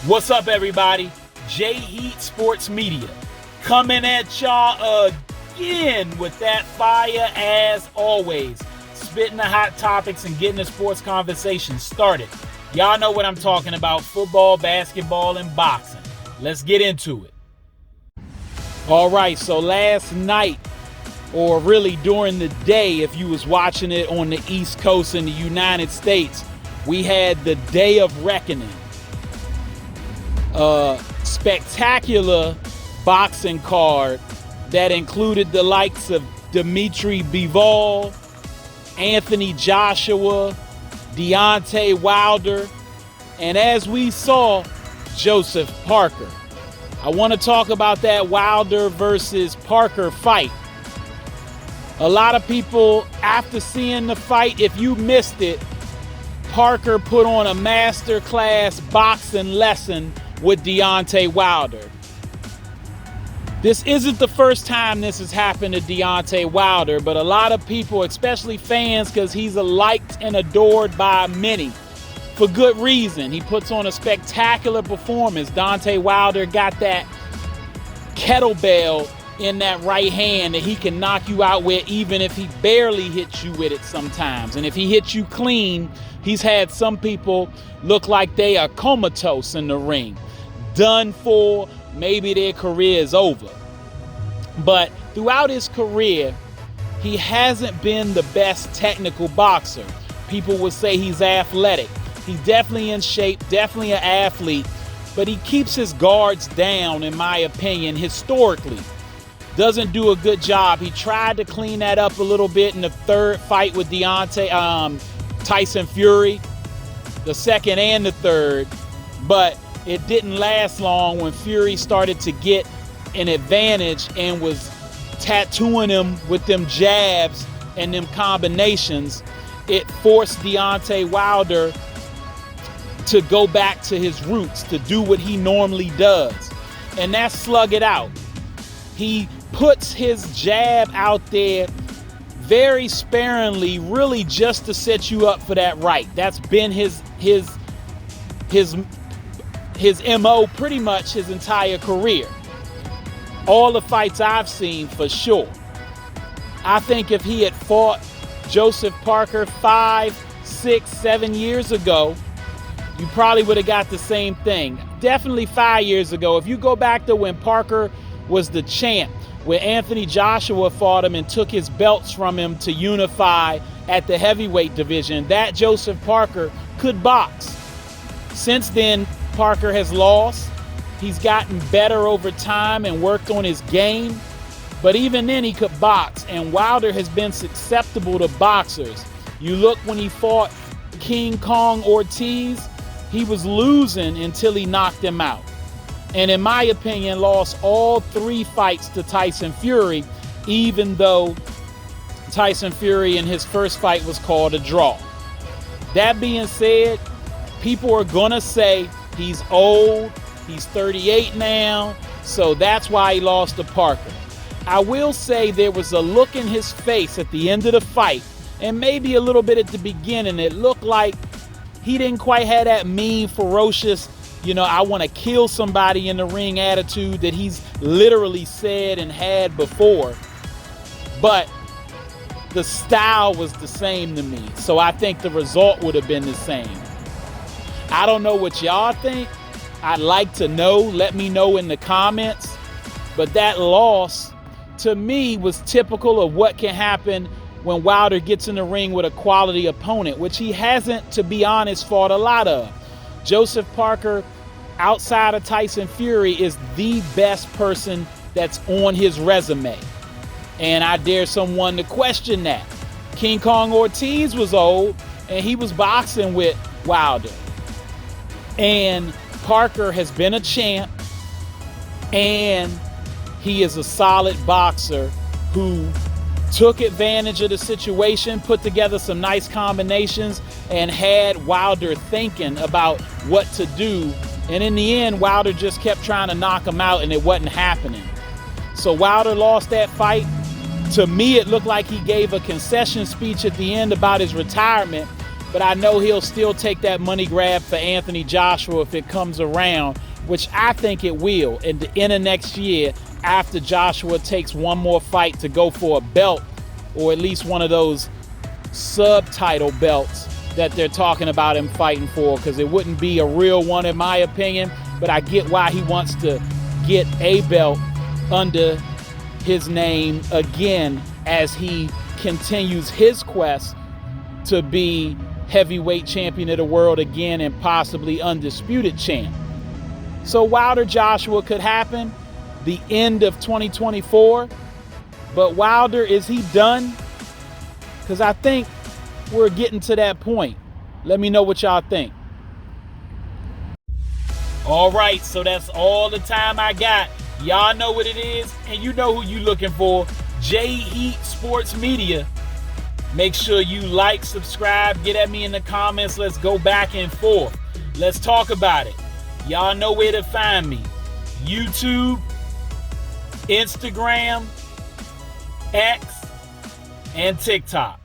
What's up, everybody? J Heat Sports Media coming at y'all again with that fire as always. Spitting the hot topics and getting the sports conversation started. Y'all know what I'm talking about: football, basketball, and boxing. Let's get into it. All right, so last night, or really during the day, if you was watching it on the East Coast in the United States, we had the Day of Reckoning. Spectacular boxing card that included the likes of Dimitri Bivol, Anthony Joshua, Deontay Wilder, and as we saw, Joseph Parker. I want to talk about that Wilder versus Parker fight. A lot of people, after seeing the fight, if you missed it, Parker put on a masterclass boxing lesson with Deontay Wilder. This isn't the first time this has happened to Deontay Wilder, but a lot of people, especially fans, because he's liked and adored by many, for good reason. He puts on a spectacular performance. Deontay Wilder got that kettlebell in that right hand that he can knock you out with, even if he barely hits you with it sometimes. And if he hits you clean, he's had some people look like they are comatose in the ring. Done for, maybe their career is over. But throughout his career, he hasn't been the best technical boxer. People would say he's athletic. He's definitely in shape, definitely an athlete, but he keeps his guards down, in my opinion, historically. Doesn't do a good job. He tried to clean that up a little bit in the third fight with Tyson Fury, the second and the third, but it didn't last long when Fury started to get an advantage and was tattooing him with them jabs and them combinations. It forced Deontay Wilder to go back to his roots, to do what he normally does, and that's slug it out. He puts his jab out there very sparingly, really just to set you up for that right. That's been his MO pretty much his entire career. All the fights I've seen, for sure. I think if he had fought Joseph Parker 5, 6, 7 years ago, you probably would have got the same thing. Definitely 5 years ago. If you go back to when Parker was the champ, where Anthony Joshua fought him and took his belts from him to unify at the heavyweight division, that Joseph Parker could box. Since then, Parker has lost. He's gotten better over time and worked on his game. But even then, he could box, and Wilder has been susceptible to boxers. You look when he fought King Kong Ortiz, he was losing until he knocked him out. And in my opinion, lost all 3 fights to Tyson Fury, even though Tyson Fury in his first fight was called a draw. That being said, people are gonna say he's old, he's 38 now, so that's why he lost to Parker. I will say there was a look in his face at the end of the fight, and maybe a little bit at the beginning. It looked like he didn't quite have that mean, ferocious, I want to kill somebody in the ring attitude that he's literally said and had before. But the style was the same to me, so I think the result would have been the same. I don't know what y'all think. I'd like to know. Let me know in the comments. But that loss, to me, was typical of what can happen when Wilder gets in the ring with a quality opponent, which he hasn't, to be honest, fought a lot of. Joseph Parker, outside of Tyson Fury, is the best person that's on his resume. And I dare someone to question that. King Kong Ortiz was old, and he was boxing with Wilder. And Parker has been a champ, and he is a solid boxer who took advantage of the situation, put together some nice combinations, and had Wilder thinking about what to do. And in the end, Wilder just kept trying to knock him out, and it wasn't happening. So Wilder lost that fight. To me, it looked like he gave a concession speech at the end about his retirement. but I know he'll still take that money grab for Anthony Joshua if it comes around, which I think it will. At the end of next year, after Joshua takes one more fight to go for a belt, or at least one of those subtitle belts that they're talking about him fighting for, because it wouldn't be a real one in my opinion, but I get why he wants to get a belt under his name again as he continues his quest to be heavyweight champion of the world again and possibly undisputed champ. So Wilder Joshua could happen the end of 2024, but Wilder, is he done? Because I think we're getting to that point. Let me know what y'all think. All right, so that's all the time I got. Y'all know what it is, and you know who you looking for. J Heat Sports Media. Make sure you like, subscribe, get at me in the comments. Let's go back and forth. Let's talk about it. Y'all know where to find me. YouTube, Instagram, X, and TikTok.